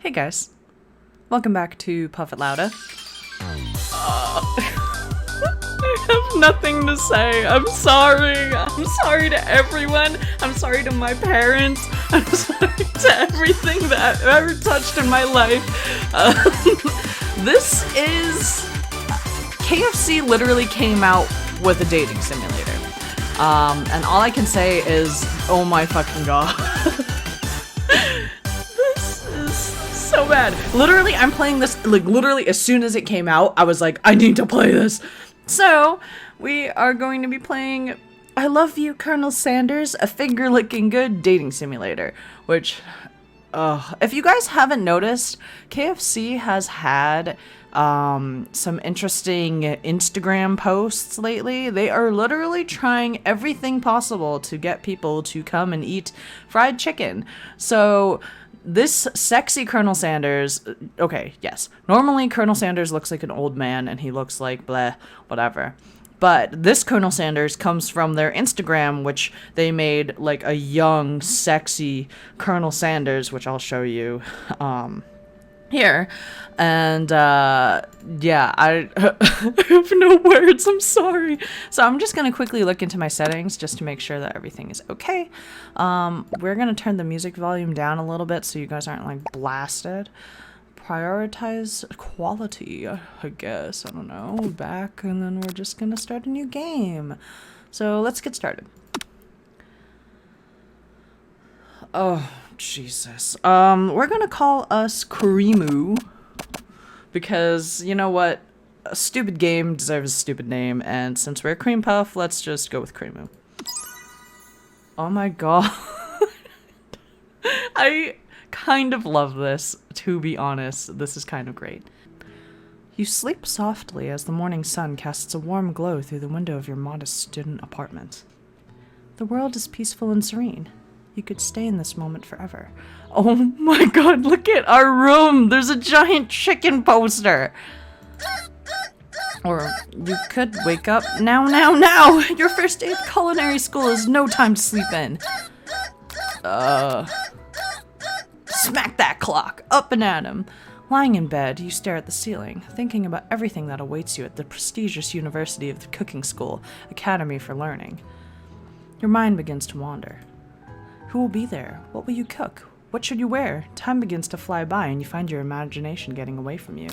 Hey guys, welcome back to Puff It Louda. I have nothing to say. I'm sorry. I'm sorry to everyone. I'm sorry to my parents. I'm sorry to everything that I've ever touched in my life. This is... KFC literally came out with a dating simulator. And all I can say is, oh my fucking god. This is so bad. Literally, I'm playing this, like, literally as soon as it came out, I was like, I need to play this. So, we are going to be playing I Love You, Colonel Sanders, a finger-licking-good dating simulator, which, if you guys haven't noticed, KFC has had some interesting Instagram posts lately. They are literally trying everything possible to get people to come and eat fried chicken. So this sexy Colonel Sanders, okay, yes. Normally Colonel Sanders looks like an old man and he looks like bleh, whatever. But this Colonel Sanders comes from their Instagram, which they made like a young, sexy Colonel Sanders, which I'll show you here. And yeah, I have no words, I'm sorry. So I'm just gonna quickly look into my settings just to make sure that everything is okay. We're gonna turn the music volume down a little bit so you guys aren't like blasted. Prioritize quality, I guess. I don't know. Back, and then we're just gonna start a new game. So let's get started. Oh, Jesus. We're gonna call us Creamu, because, you know what? A stupid game deserves a stupid name, and since we're Cream Puff, let's just go with Creamu. Oh my god. I kind of love this, to be honest. This is kind of great. You sleep softly as the morning sun casts a warm glow through the window of your modest student apartment. The world is peaceful and serene. You could stay in this moment forever. Oh my god, look at our room! There's a giant chicken poster! Or you could wake up now! Your first day of culinary school is no time to sleep in. Smack that clock! Up and at 'em! Lying in bed, you stare at the ceiling, thinking about everything that awaits you at the prestigious University of the Cooking School, Academy for Learning. Your mind begins to wander. Who will be there? What will you cook? What should you wear? Time begins to fly by and you find your imagination getting away from you.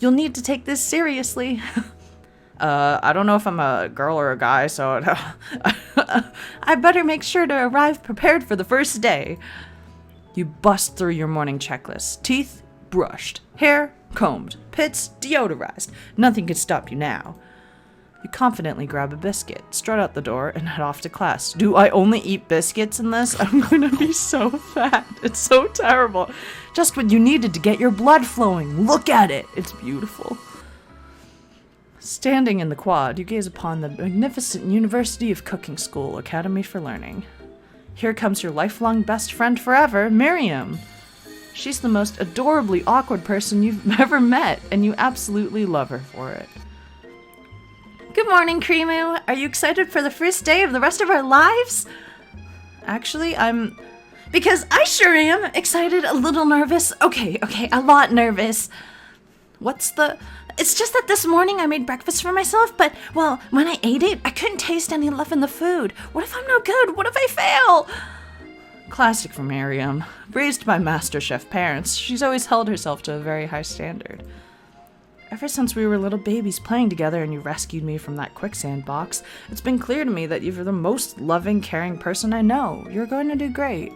You'll need to take this seriously. I don't know if I'm a girl or a guy, so I better make sure to arrive prepared for the first day. You bust through your morning checklist. Teeth brushed, hair combed, pits deodorized. Nothing could stop you now. You confidently grab a biscuit, strut out the door, and head off to class. Do I only eat biscuits in this? I'm gonna be so fat. It's so terrible. Just what you needed to get your blood flowing. Look at it. It's beautiful. Standing in the quad, you gaze upon the magnificent University of Cooking School, Academy for Learning. Here comes your lifelong best friend forever, Miriam. She's the most adorably awkward person you've ever met, and you absolutely love her for it. Good morning, Creamu. Are you excited for the first day of the rest of our lives? Actually, because I sure am excited, a little nervous. Okay, a lot nervous. It's just that this morning I made breakfast for myself, but, well, when I ate it, I couldn't taste any love in the food. What if I'm no good? What if I fail? Classic for Miriam. Raised by MasterChef parents, she's always held herself to a very high standard. Ever since we were little babies playing together and you rescued me from that quicksand box, it's been clear to me that you're the most loving, caring person I know. You're going to do great.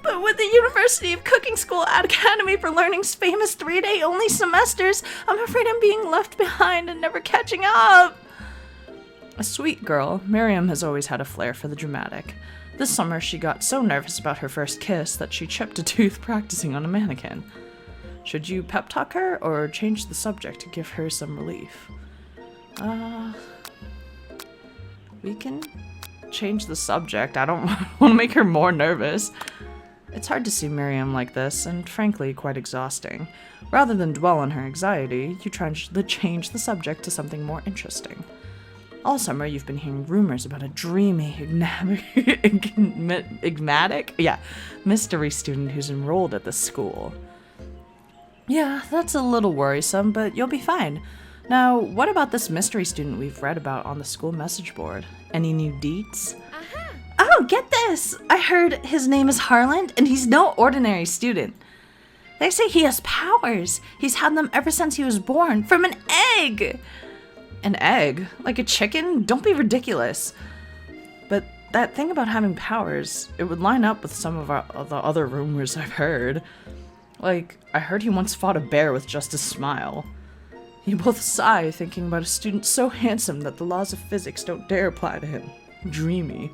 But with the University of Cooking School Academy for Learning's famous 3-day only semesters, I'm afraid I'm being left behind and never catching up. A sweet girl, Miriam has always had a flair for the dramatic. This summer she got so nervous about her first kiss that she chipped a tooth practicing on a mannequin. Should you pep talk her or change the subject to give her some relief? We can change the subject. I don't want to make her more nervous. It's hard to see Miriam like this, and frankly, quite exhausting. Rather than dwell on her anxiety, you try to change the subject to something more interesting. All summer, you've been hearing rumors about a dreamy, enigmatic, mystery student who's enrolled at the school. Yeah, that's a little worrisome, but you'll be fine. Now, what about this mystery student we've read about on the school message board? Any new deets? Oh, get this! I heard his name is Harland, and he's no ordinary student. They say he has powers. He's had them ever since he was born, from an egg! An egg? Like a chicken? Don't be ridiculous. But that thing about having powers, it would line up with some of the other rumors I've heard. Like, I heard he once fought a bear with just a smile. You both sigh, thinking about a student so handsome that the laws of physics don't dare apply to him. Dreamy.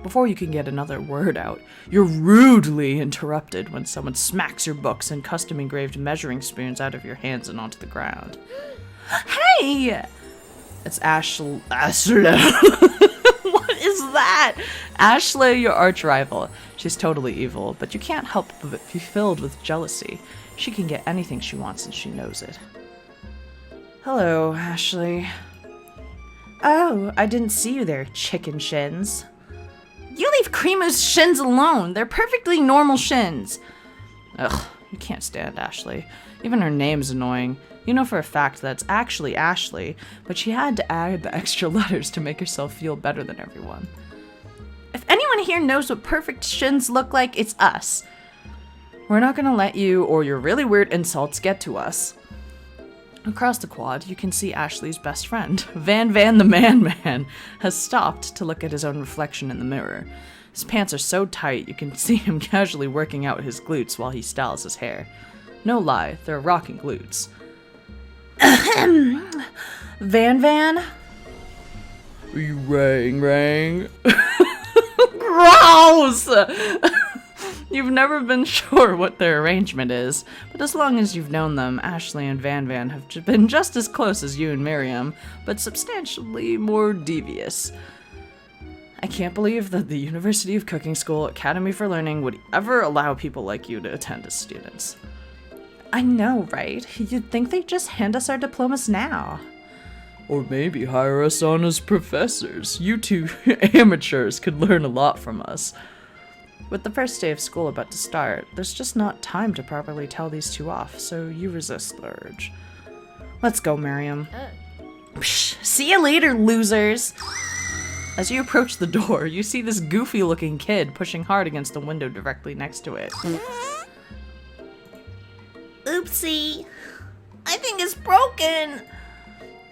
Before you can get another word out, you're rudely interrupted when someone smacks your books and custom-engraved measuring spoons out of your hands and onto the ground. Hey! It's Ashley. What is that? Ashley, your arch-rival. She's totally evil, but you can't help but be filled with jealousy. She can get anything she wants and she knows it. Hello, Ashley. Oh, I didn't see you there, chicken shins. You leave Creamer's shins alone. They're perfectly normal shins. Ugh, you can't stand Ashley. Even her name's annoying. You know for a fact that it's actually Ashley, but she had to add the extra letters to make herself feel better than everyone. If anyone here knows what perfect shins look like, it's us. We're not gonna let you or your really weird insults get to us. Across the quad, you can see Ashley's best friend, Van the Man, has stopped to look at his own reflection in the mirror. His pants are so tight you can see him casually working out his glutes while he styles his hair. No lie, they're rocking glutes. Van? Are you rang? Gross! You've never been sure what their arrangement is, but as long as you've known them, Ashley and Van have been just as close as you and Miriam, but substantially more devious. I can't believe that the University of Cooking School Academy for Learning would ever allow people like you to attend as students. I know, right? You'd think they'd just hand us our diplomas now. Or maybe hire us on as professors. You two amateurs could learn a lot from us. With the first day of school about to start, there's just not time to properly tell these two off, so you resist the urge. Let's go, Miriam. Psh, see you later, losers! As you approach the door, you see this goofy-looking kid pushing hard against the window directly next to it. Oopsie. I think it's broken.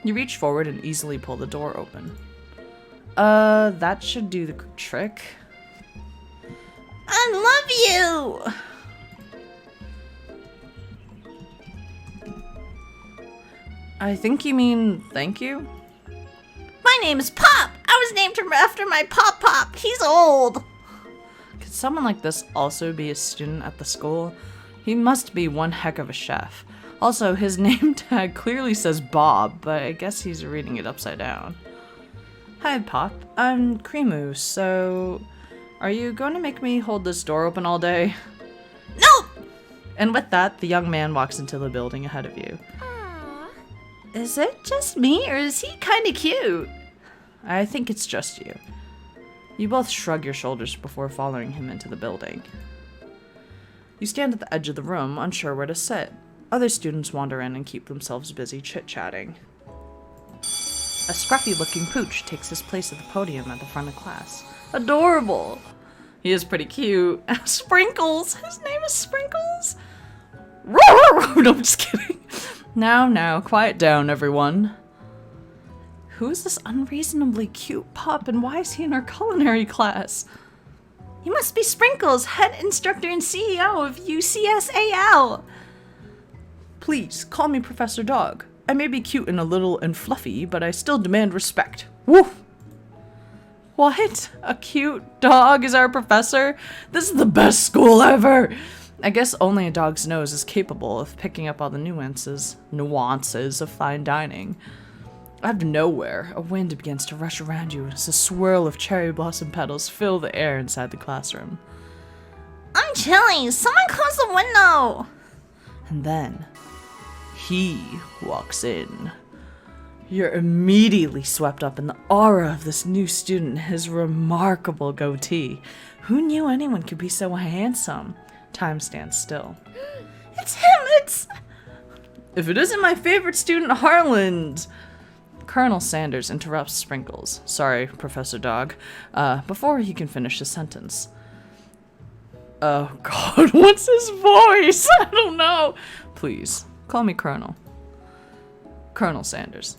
You reach forward and easily pull the door open. That should do the trick. I love you! I think you mean thank you? My name is Pop! I was named after my Pop. He's old! Could someone like this also be a student at the school? He must be one heck of a chef. Also, his name tag clearly says Bob, but I guess he's reading it upside down. Hi, Pop. I'm Creamu, so... Are you going to make me hold this door open all day? No! And with that, the young man walks into the building ahead of you. Aww. Is it just me, or is he kind of cute? I think it's just you. You both shrug your shoulders before following him into the building. You stand at the edge of the room, unsure where to sit. Other students wander in and keep themselves busy chit-chatting. A scruffy-looking pooch takes his place at the podium at the front of class. Adorable! He is pretty cute. Sprinkles! His name is Sprinkles? No, I'm just kidding. Now, quiet down, everyone. Who is this unreasonably cute pup, and why is he in our culinary class? He must be Sprinkles, head instructor and CEO of UCSAL. Please, call me Professor Dog. I may be cute and a little and fluffy, but I still demand respect. Woof! What? A cute dog is our professor? This is the best school ever! I guess only a dog's nose is capable of picking up all the nuances of fine dining. Out of nowhere, a wind begins to rush around you as a swirl of cherry blossom petals fill the air inside the classroom. I'm chilly! Someone close the window! And then, he walks in. You're immediately swept up in the aura of this new student, his remarkable goatee. Who knew anyone could be so handsome? Time stands still. It's him! It's... If it isn't my favorite student, Harland! Colonel Sanders interrupts Sprinkles. Sorry, Professor Dog. Before he can finish his sentence. Oh god, what's his voice? I don't know. Please, call me Colonel. Colonel Sanders.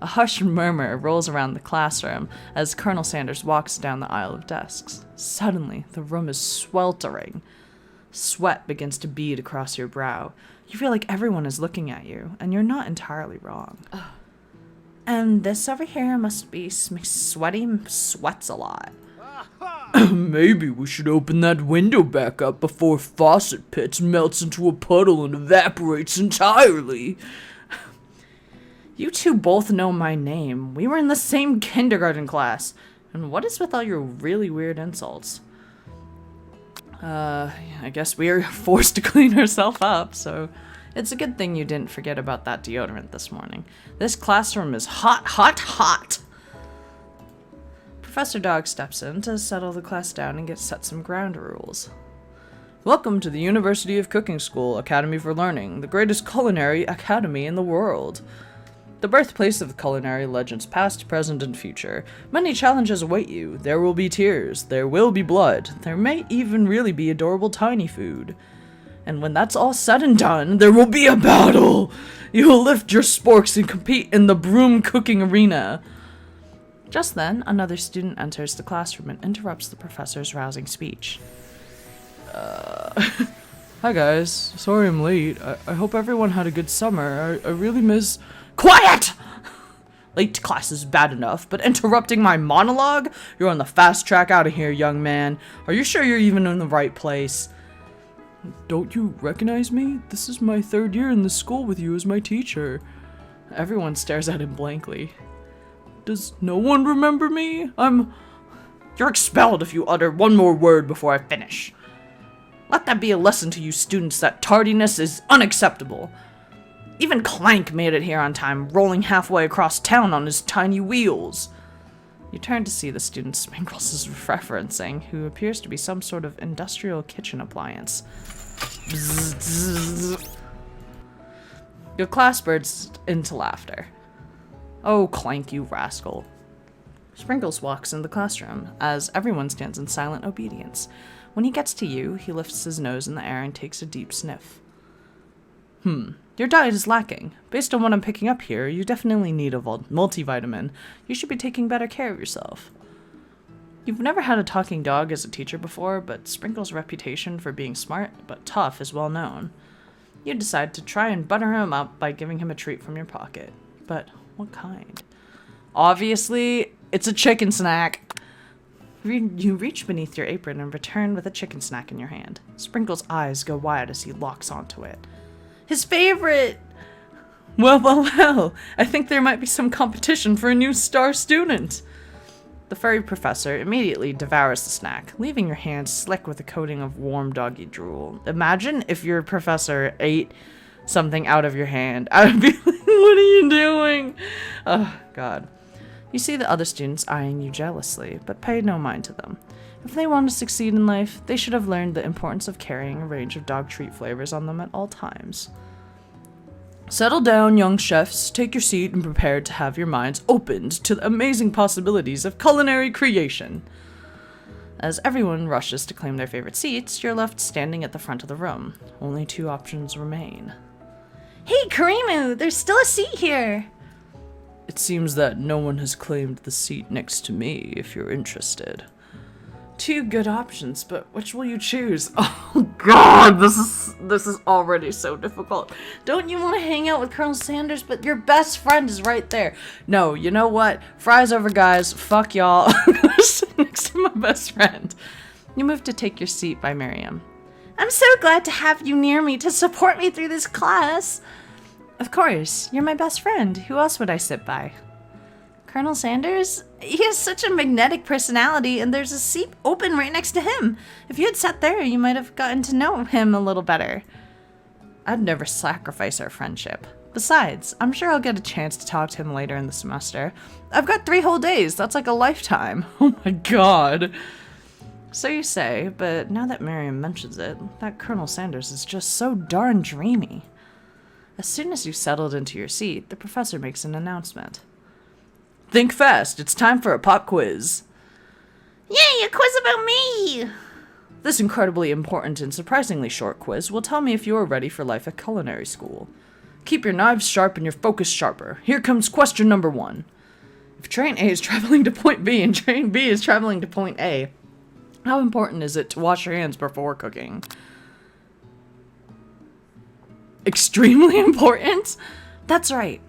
A hushed murmur rolls around the classroom as Colonel Sanders walks down the aisle of desks. Suddenly, the room is sweltering. Sweat begins to bead across your brow. You feel like everyone is looking at you, and you're not entirely wrong. And this over here must be sweaty sweats a lot. Maybe we should open that window back up before Faucet Pits melts into a puddle and evaporates entirely. You two both know my name. We were in the same kindergarten class. And what is with all your really weird insults? I guess we are forced to clean ourselves up, so it's a good thing you didn't forget about that deodorant this morning. This classroom is hot, hot, hot! Professor Dog steps in to settle the class down and set some ground rules. Welcome to the University of Cooking School Academy for Learning, the greatest culinary academy in the world. The birthplace of culinary legends past, present, and future. Many challenges await you. There will be tears. There will be blood. There may even really be adorable tiny food. And when that's all said and done, there will be a battle! You will lift your sporks and compete in the broom cooking arena. Just then, another student enters the classroom and interrupts the professor's rousing speech. Hi guys. Sorry I'm late. I hope everyone had a good summer. I really miss... Quiet! Late to class is bad enough, but interrupting my monologue? You're on the fast track out of here, young man. Are you sure you're even in the right place? Don't you recognize me? This is my 3rd year in the school with you as my teacher. Everyone stares at him blankly. Does no one remember me? You're expelled if you utter one more word before I finish. Let that be a lesson to you students that tardiness is unacceptable. Even Clank made it here on time, rolling halfway across town on his tiny wheels. You turn to see the student Sprinkles is referencing, who appears to be some sort of industrial kitchen appliance. Your class bursts into laughter. Oh, Clank, you rascal. Sprinkles walks in the classroom, as everyone stands in silent obedience. When he gets to you, he lifts his nose in the air and takes a deep sniff. Your diet is lacking. Based on what I'm picking up here, you definitely need a multivitamin. You should be taking better care of yourself. You've never had a talking dog as a teacher before, but Sprinkles' reputation for being smart but tough is well known. You decide to try and butter him up by giving him a treat from your pocket. But what kind? Obviously, it's a chicken snack. You reach beneath your apron and return with a chicken snack in your hand. Sprinkles' eyes go wide as he locks onto it. His favorite! Well, I think there might be some competition for a new star student. The furry professor immediately devours the snack, leaving your hands slick with a coating of warm doggy drool. Imagine if your professor ate something out of your hand. I would be like, what are you doing? Oh, God. You see the other students eyeing you jealously, but pay no mind to them. If they want to succeed in life, they should have learned the importance of carrying a range of dog treat flavors on them at all times. Settle down, young chefs. Take your seat and prepare to have your minds opened to the amazing possibilities of culinary creation. As everyone rushes to claim their favorite seats, you're left standing at the front of the room. Only 2 options remain. Hey, Karimu! There's still a seat here! It seems that no one has claimed the seat next to me, if you're interested. 2 good options, but which will you choose? Oh God, this is already so difficult. Don't you want to hang out with Colonel Sanders, but your best friend is right there? No, you know what? Fries over, guys. Fuck y'all. I'm gonna sit next to my best friend. You move to take your seat by Miriam. I'm so glad to have you near me to support me through this class. Of course, you're my best friend. Who else would I sit by? Colonel Sanders? He has such a magnetic personality, and there's a seat open right next to him. If you had sat there, you might have gotten to know him a little better. I'd never sacrifice our friendship. Besides, I'm sure I'll get a chance to talk to him later in the semester. I've got 3 whole days. That's like a lifetime. Oh my god. So you say, but now that Miriam mentions it, that Colonel Sanders is just so darn dreamy. As soon as you settled into your seat, the professor makes an announcement. Think fast. It's time for a pop quiz. Yay, a quiz about me! This incredibly important and surprisingly short quiz will tell me if you are ready for life at culinary school. Keep your knives sharp and your focus sharper. Here comes question number 1. If train A is traveling to point B and train B is traveling to point A, how important is it to wash your hands before cooking? Extremely important? That's right.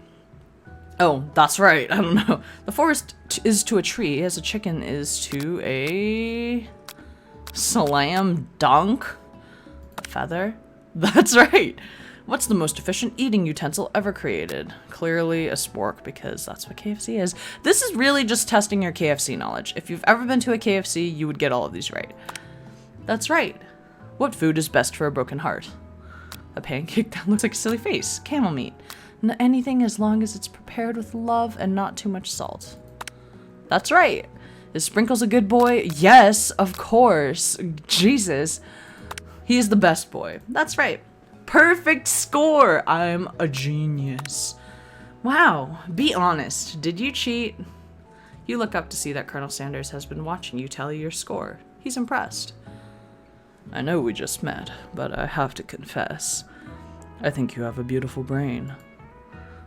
Oh, that's right. I don't know. The forest is to a tree as a chicken is to a... slam dunk? A feather? That's right. What's the most efficient eating utensil ever created? Clearly a spork, because that's what KFC is. This is really just testing your KFC knowledge. If you've ever been to a KFC, you would get all of these right. That's right. What food is best for a broken heart? A pancake that looks like a silly face. Camel meat. Anything as long as it's prepared with love and not too much salt. That's right. Is Sprinkles a good boy? Yes, of course. Jesus. He is the best boy. That's right. Perfect score. I'm a genius. Wow. Be honest. Did you cheat? You look up to see that Colonel Sanders has been watching you tally your score. He's impressed. I know we just met, but I have to confess. I think you have a beautiful brain.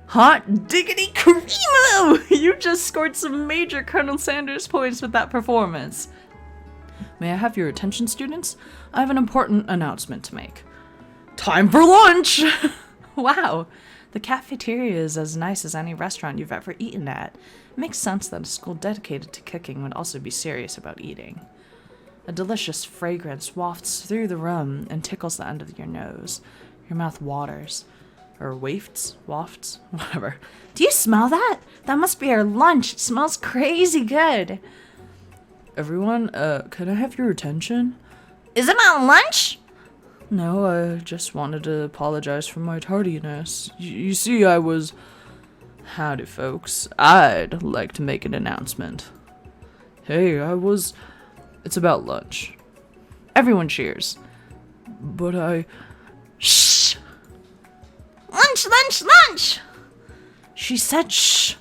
Hot diggity creamo! You just scored some major Colonel Sanders points with that performance. May I have your attention, students? I have an important announcement to make. Time for lunch! Wow, the cafeteria is as nice as any restaurant you've ever eaten at. It makes sense that a school dedicated to cooking would also be serious about eating. A delicious fragrance wafts through the room and tickles the end of your nose. Your mouth waters. Or wafts? Wafts? Whatever. Do you smell that? That must be our lunch. It smells crazy good. Everyone, can I have your attention? Is it my lunch? No, I just wanted to apologize for my tardiness. You see, I was... Howdy, folks. I'd like to make an announcement. Hey, It's about lunch. Everyone cheers. But I... Shh! Lunch, lunch, lunch! She said shh.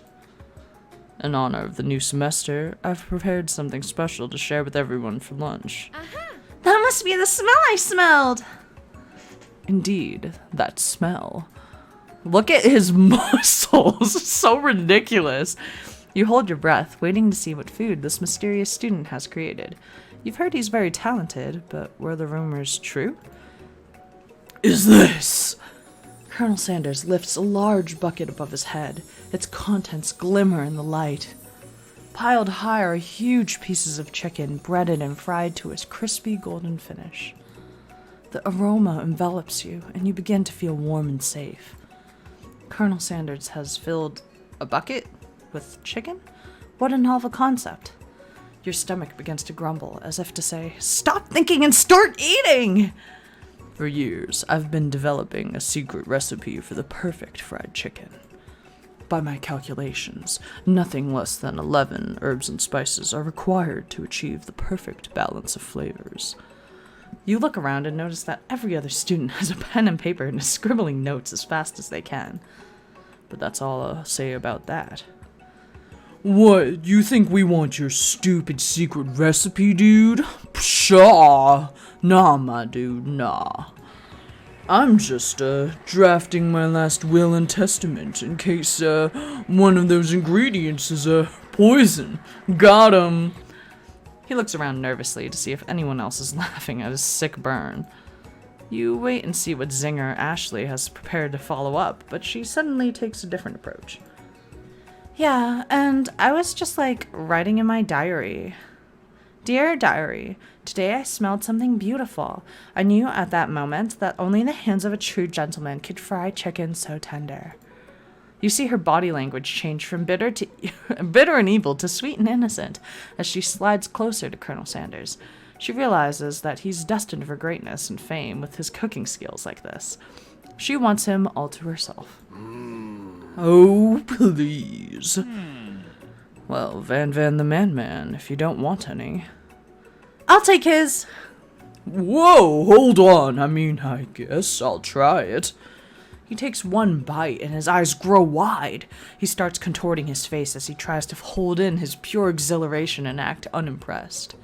In honor of the new semester, I've prepared something special to share with everyone for lunch. That must be the smell I smelled. Indeed, that smell. Look at his muscles. So ridiculous. You hold your breath, waiting to see what food this mysterious student has created. You've heard he's very talented, but were the rumors true? Is this? Colonel Sanders lifts a large bucket above his head. Its contents glimmer in the light. Piled high are huge pieces of chicken, breaded and fried to a crispy golden finish. The aroma envelops you, and you begin to feel warm and safe. Colonel Sanders has filled a bucket with chicken? What a novel concept. Your stomach begins to grumble, as if to say, "Stop thinking and start eating!" For years, I've been developing a secret recipe for the perfect fried chicken. By my calculations, nothing less than 11 herbs and spices are required to achieve the perfect balance of flavors. You look around and notice that every other student has a pen and paper and is scribbling notes as fast as they can. But that's all I'll say about that. What, you think we want your stupid secret recipe, dude? Pshaw! Nah, my dude, nah. I'm just, drafting my last will and testament in case, one of those ingredients is, poison. Got him. He looks around nervously to see if anyone else is laughing at his sick burn. You wait and see what zinger Ashley has prepared to follow up, but she suddenly takes a different approach. Yeah, and I was just writing in my diary. Dear diary, today I smelled something beautiful. I knew at that moment that only the hands of a true gentleman could fry chicken so tender. You see her body language change from bitter and evil to sweet and innocent as she slides closer to Colonel Sanders. She realizes that he's destined for greatness and fame with his cooking skills like this. She wants him all to herself. Oh, please. Well, Van the Man, if you don't want any. I'll take his. Whoa, hold on. I mean, I guess I'll try it. He takes one bite and his eyes grow wide. He starts contorting his face as he tries to hold in his pure exhilaration and act unimpressed.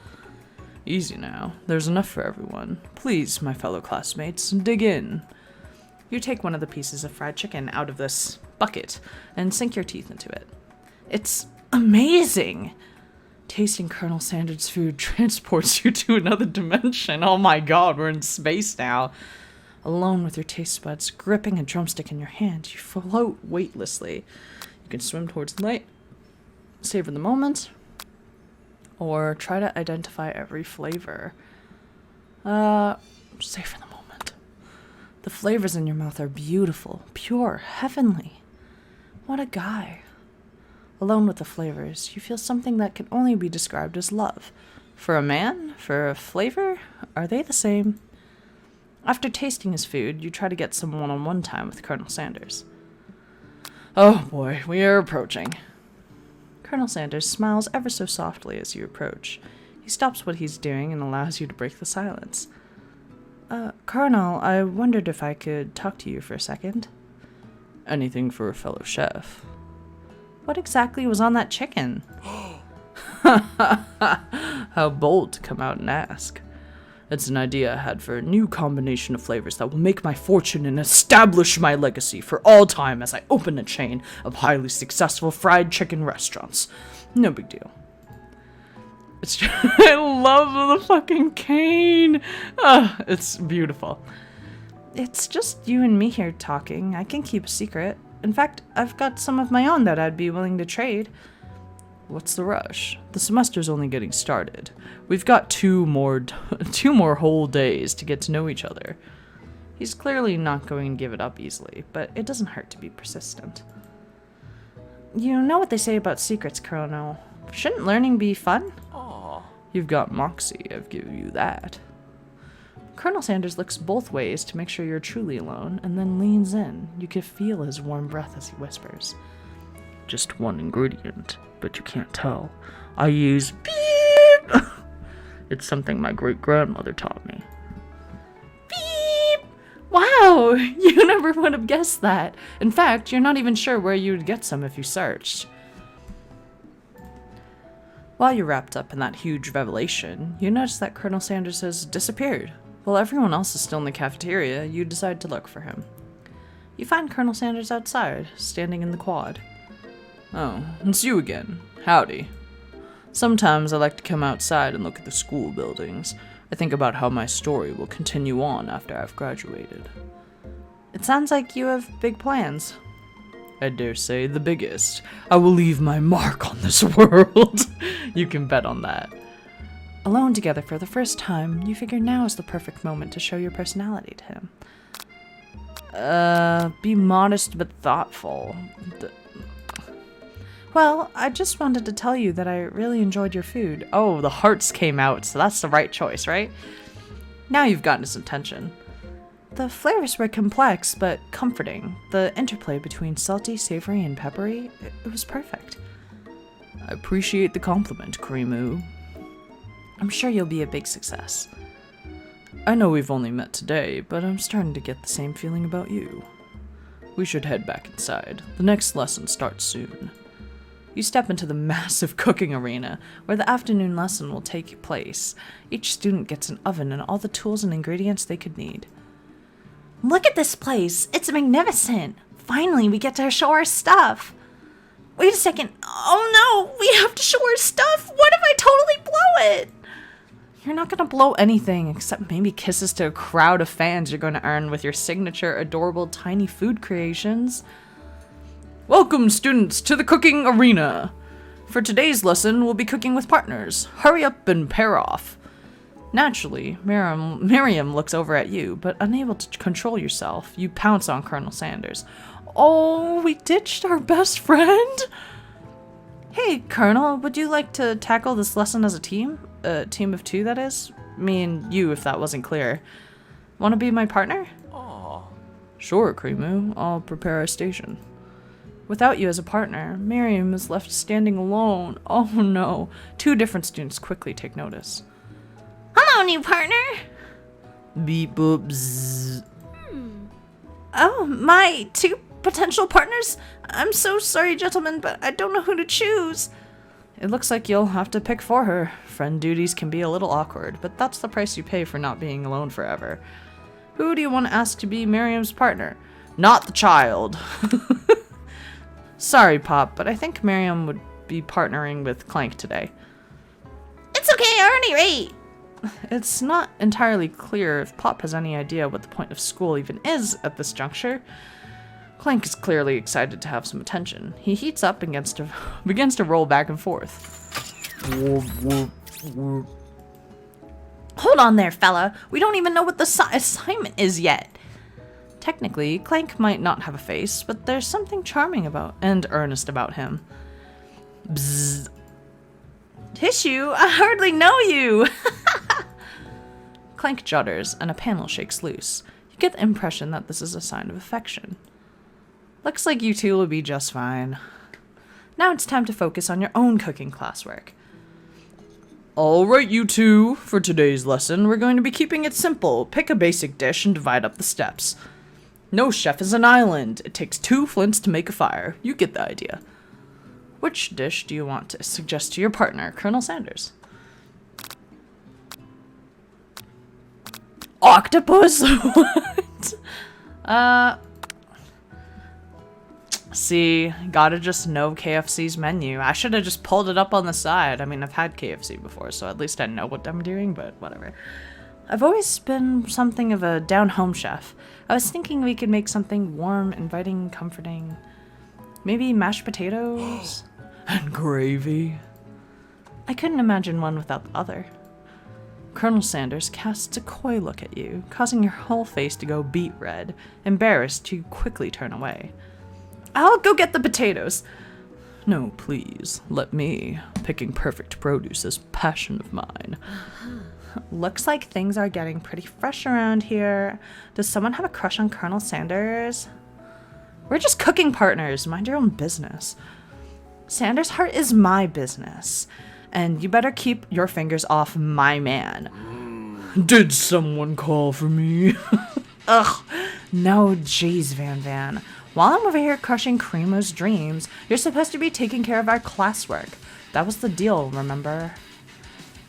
Easy now. There's enough for everyone. Please, my fellow classmates, dig in. You take one of the pieces of fried chicken out of this bucket and sink your teeth into it. It's amazing! Tasting Colonel Sanders' food transports you to another dimension. Oh my god, we're in space now. Alone with your taste buds, gripping a drumstick in your hand, you float weightlessly. You can swim towards light, savor the moment, or try to identify every flavor. Savor the moment. The flavors in your mouth are beautiful, pure, heavenly. What a guy. Alone with the flavors, you feel something that can only be described as love. For a man, for a flavor, are they the same? After tasting his food, you try to get some one-on-one time with Colonel Sanders. Oh boy, we are approaching. Colonel Sanders smiles ever so softly as you approach. He stops what he's doing and allows you to break the silence. Colonel, I wondered if I could talk to you for a second. Anything for a fellow chef. What exactly was on that chicken? How bold to come out and ask. It's an idea I had for a new combination of flavors that will make my fortune and establish my legacy for all time as I open a chain of highly successful fried chicken restaurants. No big deal. It's just, I love the fucking cane. It's beautiful. It's just you and me here talking. I can keep a secret. In fact, I've got some of my own that I'd be willing to trade. What's the rush? The semester's only getting started. We've got two more whole days to get to know each other. He's clearly not going to give it up easily, but it doesn't hurt to be persistent. You know what they say about secrets, Colonel. Shouldn't learning be fun? Aww. You've got moxie, I've given you that. Colonel Sanders looks both ways to make sure you're truly alone, and then leans in. You can feel his warm breath as he whispers. Just one ingredient, but you can't tell. I use beep. It's something my great-grandmother taught me. Beep! Wow, you never would have guessed that. In fact, you're not even sure where you would get some if you searched. While you're wrapped up in that huge revelation, you notice that Colonel Sanders has disappeared. While everyone else is still in the cafeteria, you decide to look for him. You find Colonel Sanders outside, standing in the quad. Oh, it's you again. Howdy. Sometimes I like to come outside and look at the school buildings. I think about how my story will continue on after I've graduated. It sounds like you have big plans. I dare say the biggest. I will leave my mark on this world. You can bet on that. Alone together for the first time, you figure now is the perfect moment to show your personality to him. Be modest but thoughtful. Well, I just wanted to tell you that I really enjoyed your food. Oh, the hearts came out, so that's the right choice, right? Now you've gotten his attention. The flavors were complex, but comforting. The interplay between salty, savory, and peppery, it was perfect. I appreciate the compliment, Creamoo. I'm sure you'll be a big success. I know we've only met today, but I'm starting to get the same feeling about you. We should head back inside. The next lesson starts soon. You step into the massive cooking arena, where the afternoon lesson will take place. Each student gets an oven and all the tools and ingredients they could need. Look at this place! It's magnificent! Finally, we get to show our stuff! Wait a second. Oh no! We have to show our stuff! What if I totally blow it? You're not gonna blow anything, except maybe kisses to a crowd of fans you're gonna earn with your signature adorable tiny food creations. Welcome, students, to the cooking arena! For today's lesson, we'll be cooking with partners. Hurry up and pair off. Naturally, Miriam looks over at you, but unable to control yourself, you pounce on Colonel Sanders. Oh, we ditched our best friend? Hey, Colonel, would you like to tackle this lesson as a team? A team of two, that is? Me and you, if that wasn't clear. Want to be my partner? Aww. Sure, Creamoo. I'll prepare our station. Without you as a partner, Miriam is left standing alone. Oh no. 2 different students quickly take notice. Hello, new partner. Beep boop zzz. Oh, my 2 potential partners? I'm so sorry, gentlemen, but I don't know who to choose. It looks like you'll have to pick for her. Friend duties can be a little awkward, but that's the price you pay for not being alone forever. Who do you want to ask to be Miriam's partner? Not the child. Sorry, Pop, but I think Miriam would be partnering with Clank today. It's okay, I already rate. It's not entirely clear if Pop has any idea what the point of school even is at this juncture. Clank is clearly excited to have some attention. He heats up and begins to roll back and forth. Hold on there, fella. We don't even know what the assignment is yet. Technically, Clank might not have a face, but there's something charming about and earnest about him. Bzzz. Tissue, I hardly know you. Clank judders, and a panel shakes loose. You get the impression that this is a sign of affection. Looks like you two will be just fine. Now it's time to focus on your own cooking classwork. Alright, you two, for today's lesson, we're going to be keeping it simple. Pick a basic dish and divide up the steps. No chef is an island. It takes 2 flints to make a fire. You get the idea. Which dish do you want to suggest to your partner, Colonel Sanders? Octopus? What? See, gotta just know KFC's menu. I should have just pulled it up on the side. I mean, I've had KFC before, so at least I know what I'm doing, but whatever. I've always been something of a down-home chef. I was thinking we could make something warm, inviting, comforting. Maybe mashed potatoes? And gravy? I couldn't imagine one without the other. Colonel Sanders casts a coy look at you, causing your whole face to go beet red. Embarrassed, you quickly turn away. I'll go get the potatoes. No, please, let me. Picking perfect produce is passion of mine. Looks like things are getting pretty fresh around here. Does someone have a crush on Colonel Sanders? We're just cooking partners. Mind your own business. Sanders' heart is my business, and you better keep your fingers off my man. Did someone call for me? Ugh. No, jeez, Van. While I'm over here crushing Creamo's dreams, you're supposed to be taking care of our classwork. That was the deal, remember?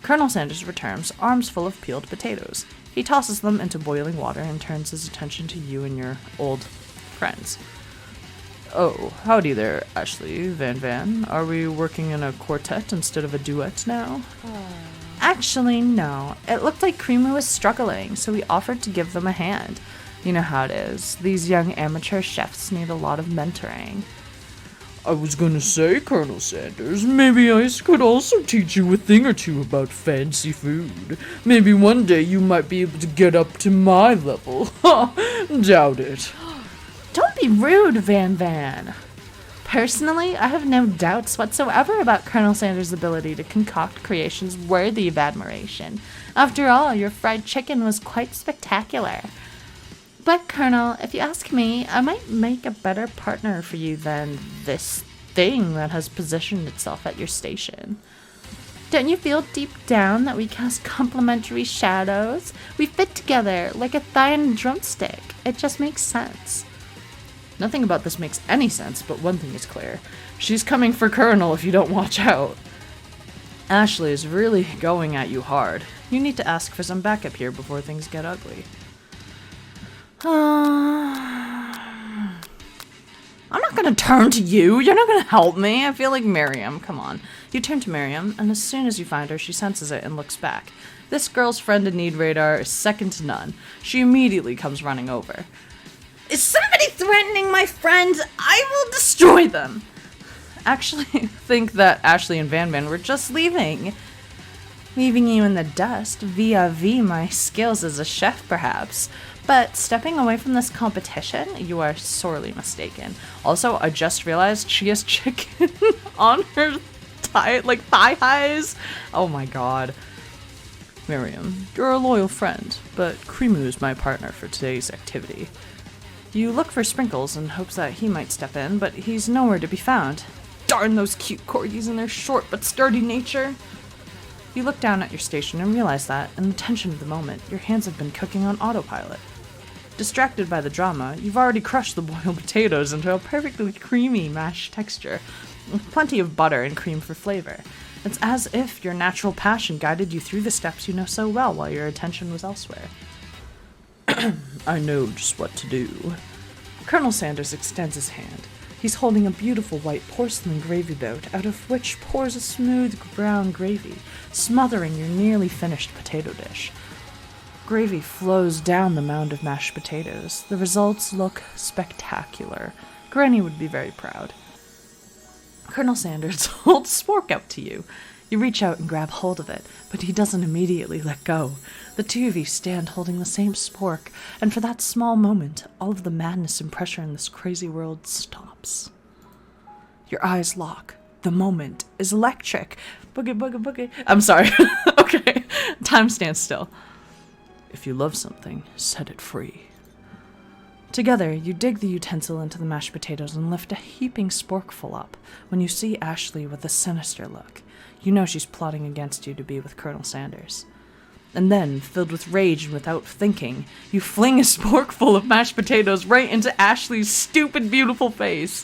Colonel Sanders returns, arms full of peeled potatoes. He tosses them into boiling water and turns his attention to you and your old friends. Oh, howdy there, Ashley, Van. Are we working in a quartet instead of a duet now? Actually, no. It looked like Creamo was struggling, so we offered to give them a hand. You know how it is. These young amateur chefs need a lot of mentoring. I was gonna say, Colonel Sanders, maybe I could also teach you a thing or two about fancy food. Maybe one day you might be able to get up to my level. Ha! Doubt it. Don't be rude, Van. Personally, I have no doubts whatsoever about Colonel Sanders' ability to concoct creations worthy of admiration. After all, your fried chicken was quite spectacular. But, Colonel, if you ask me, I might make a better partner for you than this thing that has positioned itself at your station. Don't you feel deep down that we cast complementary shadows? We fit together like a thigh and a drumstick. It just makes sense. Nothing about this makes any sense, but one thing is clear. She's coming for Colonel if you don't watch out. Ashley is really going at you hard. You need to ask for some backup here before things get ugly. I'm not gonna turn to you. You're not gonna help me. I feel like Miriam. Come on. You turn to Miriam, and as soon as you find her, she senses it and looks back. This girl's friend in need radar is second to none. She immediately comes running over. Is somebody threatening my friends? I will destroy them. Actually, think that Ashley and Van were just leaving you in the dust vis-a-vis my skills as a chef, perhaps. But stepping away from this competition, you are sorely mistaken. Also, I just realized she has chicken on her thigh highs. Oh my god. Miriam, you're a loyal friend, but Creamo is my partner for today's activity. You look for Sprinkles in hopes that he might step in, but he's nowhere to be found. Darn those cute corgis and their short but sturdy nature. You look down at your station and realize that, in the tension of the moment, your hands have been cooking on autopilot. Distracted by the drama, you've already crushed the boiled potatoes into a perfectly creamy mashed texture, with plenty of butter and cream for flavor. It's as if your natural passion guided you through the steps you know so well while your attention was elsewhere. I know just what to do. Colonel Sanders extends his hand. He's holding a beautiful white porcelain gravy boat, out of which pours a smooth brown gravy, smothering your nearly finished potato dish. Gravy flows down the mound of mashed potatoes. The results look spectacular. Granny would be very proud. Colonel Sanders holds a spork out to you. You reach out and grab hold of it, but he doesn't immediately let go. The two of you stand holding the same spork, and for that small moment, all of the madness and pressure in this crazy world stops. Your eyes lock. The moment is electric. Boogie, boogie, boogie. I'm sorry. Okay. Time stands still. If you love something, set it free. Together, you dig the utensil into the mashed potatoes and lift a heaping sporkful up. When you see Ashley with a sinister look, you know she's plotting against you to be with Colonel Sanders. And then, filled with rage and without thinking, you fling a sporkful of mashed potatoes right into Ashley's stupid, beautiful face.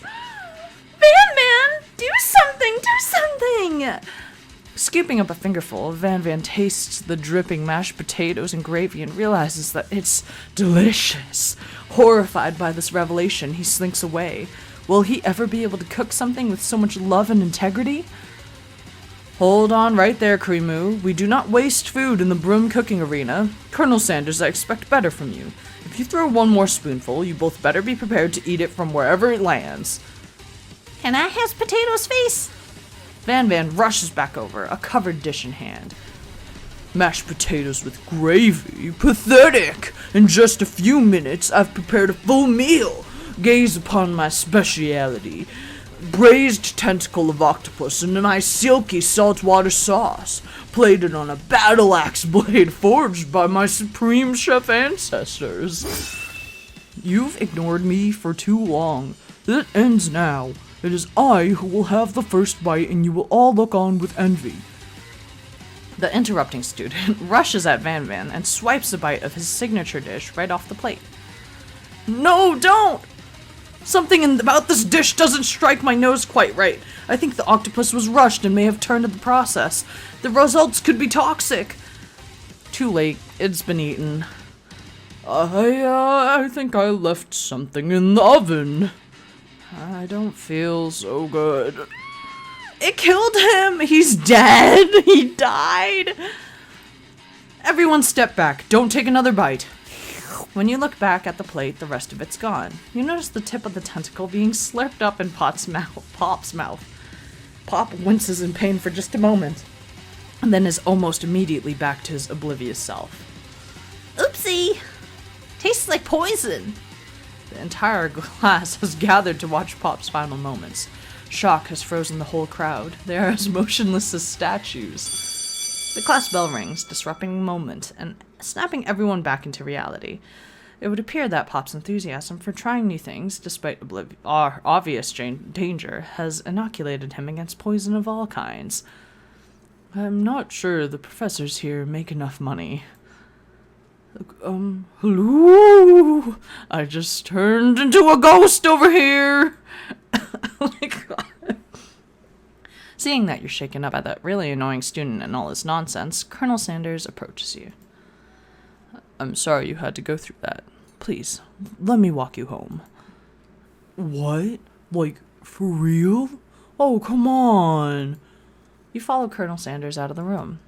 Van, do something, do something! Scooping up a fingerful, Van tastes the dripping mashed potatoes and gravy and realizes that it's delicious. Horrified by this revelation, he slinks away. Will he ever be able to cook something with so much love and integrity? Hold on right there, Creamoo. We do not waste food in the broom cooking arena. Colonel Sanders, I expect better from you. If you throw one more spoonful, you both better be prepared to eat it from wherever it lands. Can I have potatoes face? Van rushes back over, a covered dish in hand. Mashed potatoes with gravy? Pathetic! In just a few minutes, I've prepared a full meal. Gaze upon my speciality. Braised tentacle of octopus in a nice silky saltwater sauce, plated on a battle axe blade forged by my supreme chef ancestors. You've ignored me for too long. It ends now. It is I who will have the first bite, and you will all look on with envy. The interrupting student rushes at Van and swipes a bite of his signature dish right off the plate. No, don't! Something about this dish doesn't strike my nose quite right. I think the octopus was rushed and may have turned the process. The results could be toxic. Too late. It's been eaten. I think I left something in the oven. I don't feel so good. It killed him! He's dead! He died! Everyone step back. Don't take another bite. When you look back at the plate, the rest of it's gone. You notice the tip of the tentacle being slurped up in Pop's mouth. Pop winces in pain for just a moment, and then is almost immediately back to his oblivious self. Oopsie! Tastes like poison. The entire class has gathered to watch Pop's final moments. Shock has frozen the whole crowd. They are as motionless as statues. The class bell rings, disrupting the moment and snapping everyone back into reality. It would appear that Pop's enthusiasm for trying new things, despite obvious danger, has inoculated him against poison of all kinds. I'm not sure the professors here make enough money. Hello? I just turned into a ghost over here! Oh my god. Seeing that you're shaken up by that really annoying student and all his nonsense, Colonel Sanders approaches you. I'm sorry you had to go through that. Please, let me walk you home. What? Like, for real? Oh, come on. You follow Colonel Sanders out of the room.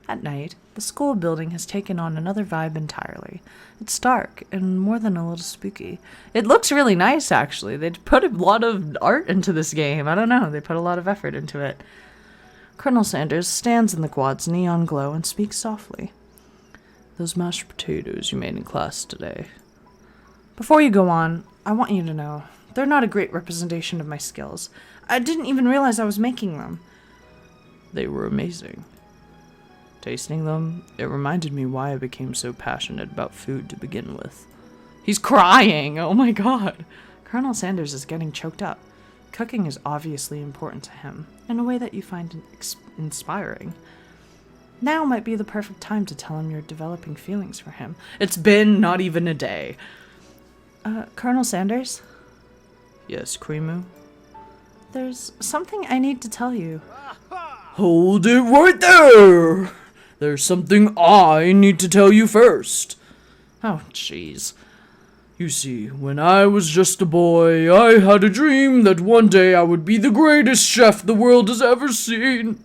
At night, the school building has taken on another vibe entirely. It's dark and more than a little spooky. It looks really nice, actually. They put a lot of art into this game. I don't know. They put a lot of effort into it. Colonel Sanders stands in the quad's neon glow and speaks softly. Those mashed potatoes you made in class today. Before you go on, I want you to know, they're not a great representation of my skills. I didn't even realize I was making them. They were amazing. Tasting them, it reminded me why I became so passionate about food to begin with. He's crying. Oh my god. Colonel Sanders is getting choked up. Cooking is obviously important to him, in a way that you find inspiring. Now might be the perfect time to tell him you're developing feelings for him. It's been not even a day. Colonel Sanders? Yes, Creamu? There's something I need to tell you. Hold it right there! There's something I need to tell you first. Oh, jeez. You see, when I was just a boy, I had a dream that one day I would be the greatest chef the world has ever seen.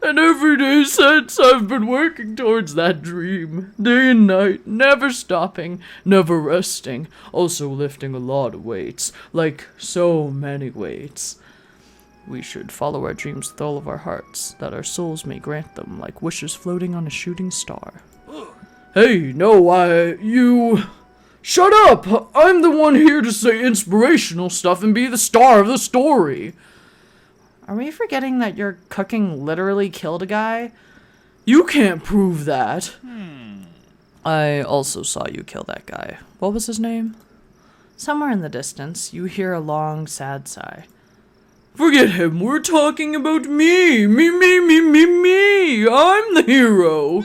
And every day since, I've been working towards that dream. Day and night, never stopping, never resting. Also lifting a lot of weights. Like, so many weights. We should follow our dreams with all of our hearts, that our souls may grant them like wishes floating on a shooting star. Hey, no, you... Shut up! I'm the one here to say inspirational stuff and be the star of the story. Are we forgetting that your cooking literally killed a guy? You can't prove that. I also saw you kill that guy. What was his name? Somewhere in the distance, you hear a long, sad sigh. Forget him, we're talking about me! Me! I'm the hero!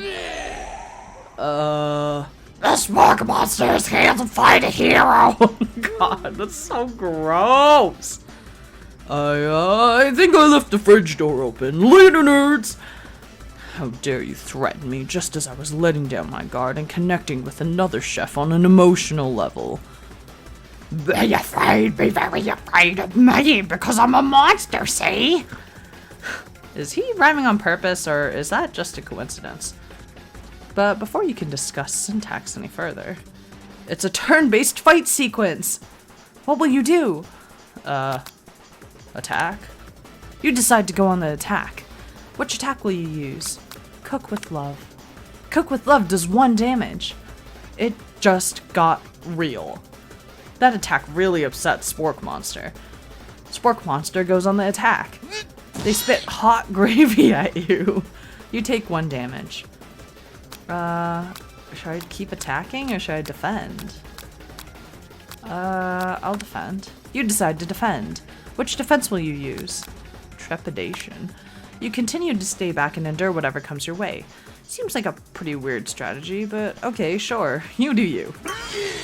The smoke monster is here to fight a hero! Oh god, that's so gross! I think I left the fridge door open. Later, nerds! How dare you threaten me just as I was letting down my guard and connecting with another chef on an emotional level. Be afraid, be very afraid of me, because I'm a monster, see? Is he rhyming on purpose, or is that just a coincidence? But before you can discuss syntax any further, it's a turn-based fight sequence! What will you do? Attack? You decide to go on the attack. Which attack will you use? Cook with love. Cook with love does 1 damage. It just got real. That attack really upset Spork Monster. Spork Monster goes on the attack. They spit hot gravy at you. You take 1 damage. Should I keep attacking or should I defend? I'll defend. You decide to defend. Which defense will you use? Trepidation. You continue to stay back and endure whatever comes your way. Seems like a pretty weird strategy, but okay, sure. You do you.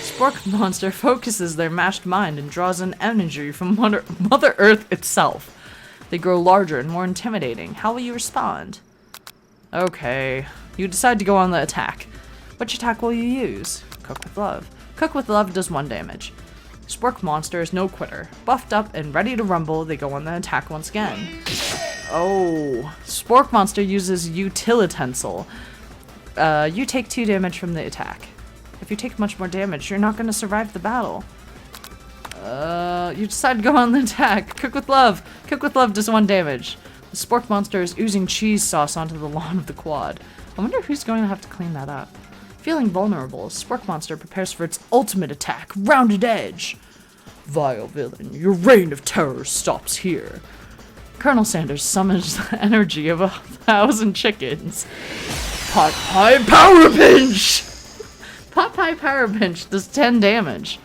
Spork Monster focuses their mashed mind and draws in energy from Mother Earth itself. They grow larger and more intimidating. How will you respond? Okay. You decide to go on the attack. Which attack will you use? Cook with love. Cook with love does 1 damage. Spork Monster is no quitter. Buffed up and ready to rumble, they go on the attack once again. Oh. Spork Monster uses Utilitensile. You take 2 damage from the attack. If you take much more damage, you're not going to survive the battle. You decide to go on the attack. Cook with love. Cook with love does 1 damage. The Spork Monster is oozing cheese sauce onto the lawn of the quad. I wonder who's going to have to clean that up. Feeling vulnerable, Spork Monster prepares for its ultimate attack, Rounded Edge. Vile villain, your reign of terror stops here. Colonel Sanders summons the energy of 1,000 chickens. Pot Pie Power Pinch! Pot Pie Power Pinch does 10 damage.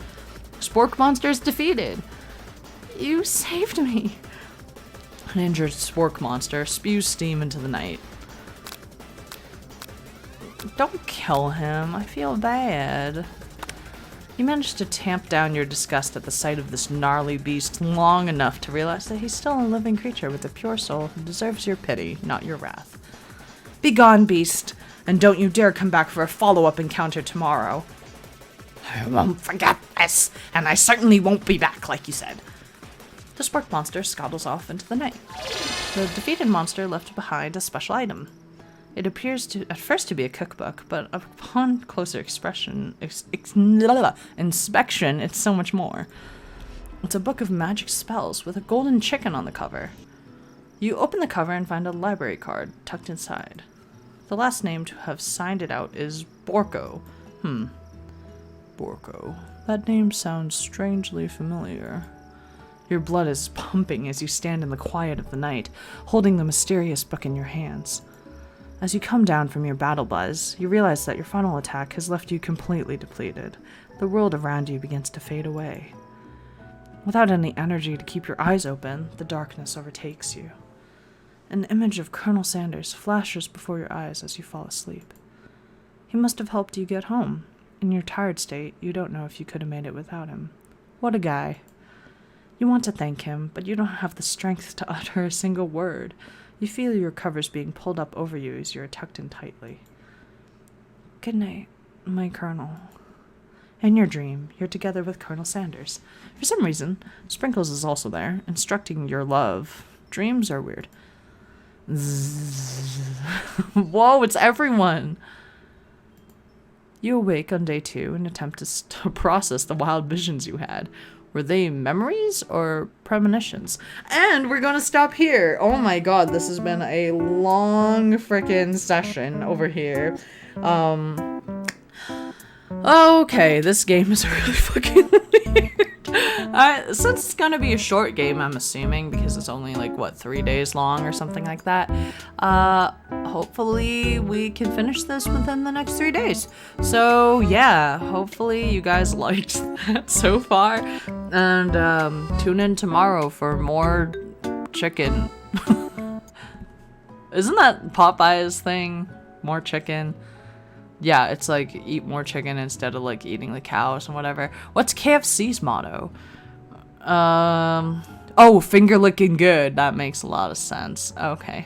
Spork Monster is defeated. You saved me. An injured Spork Monster spews steam into the night. Don't kill him. I feel bad. You managed to tamp down your disgust at the sight of this gnarly beast long enough to realize that he's still a living creature with a pure soul who deserves your pity, not your wrath. Begone, beast, and don't you dare come back for a follow-up encounter tomorrow. I won't forget this, and I certainly won't be back, like you said. The Spork Monster scuttles off into the night. The defeated monster left behind a special item. It appears to at first to be a cookbook, but upon closer inspection, it's so much more. It's a book of magic spells with a golden chicken on the cover. You open the cover and find a library card tucked inside. The last name to have signed it out is Borko. Borko. That name sounds strangely familiar. Your blood is pumping as you stand in the quiet of the night, holding the mysterious book in your hands. As you come down from your battle buzz, you realize that your final attack has left you completely depleted. The world around you begins to fade away. Without any energy to keep your eyes open, the darkness overtakes you. An image of Colonel Sanders flashes before your eyes as you fall asleep. He must have helped you get home. In your tired state, you don't know if you could have made it without him. What a guy. You want to thank him, but you don't have the strength to utter a single word. You feel your covers being pulled up over you as you are tucked in tightly. Good night, my Colonel. In your dream, you're together with Colonel Sanders. For some reason, Sprinkles is also there, instructing your love. Dreams are weird. Whoa, it's everyone! You awake on day 2 and attempt to process the wild visions you had. Were they memories or premonitions? And we're gonna stop here. Oh my god, this has been a long frickin' session over here. Okay, this game is really fucking weird. Since it's gonna be a short game, I'm assuming, because it's only like, what, 3 days long or something like that. Hopefully we can finish this within the next 3 days. So yeah, hopefully you guys liked that so far. And tune in tomorrow for more chicken. Isn't that Popeye's thing? More chicken? Yeah, it's like eat more chicken instead of like eating the cows and whatever. What's KFC's motto? Oh, finger licking good. That makes a lot of sense. Okay.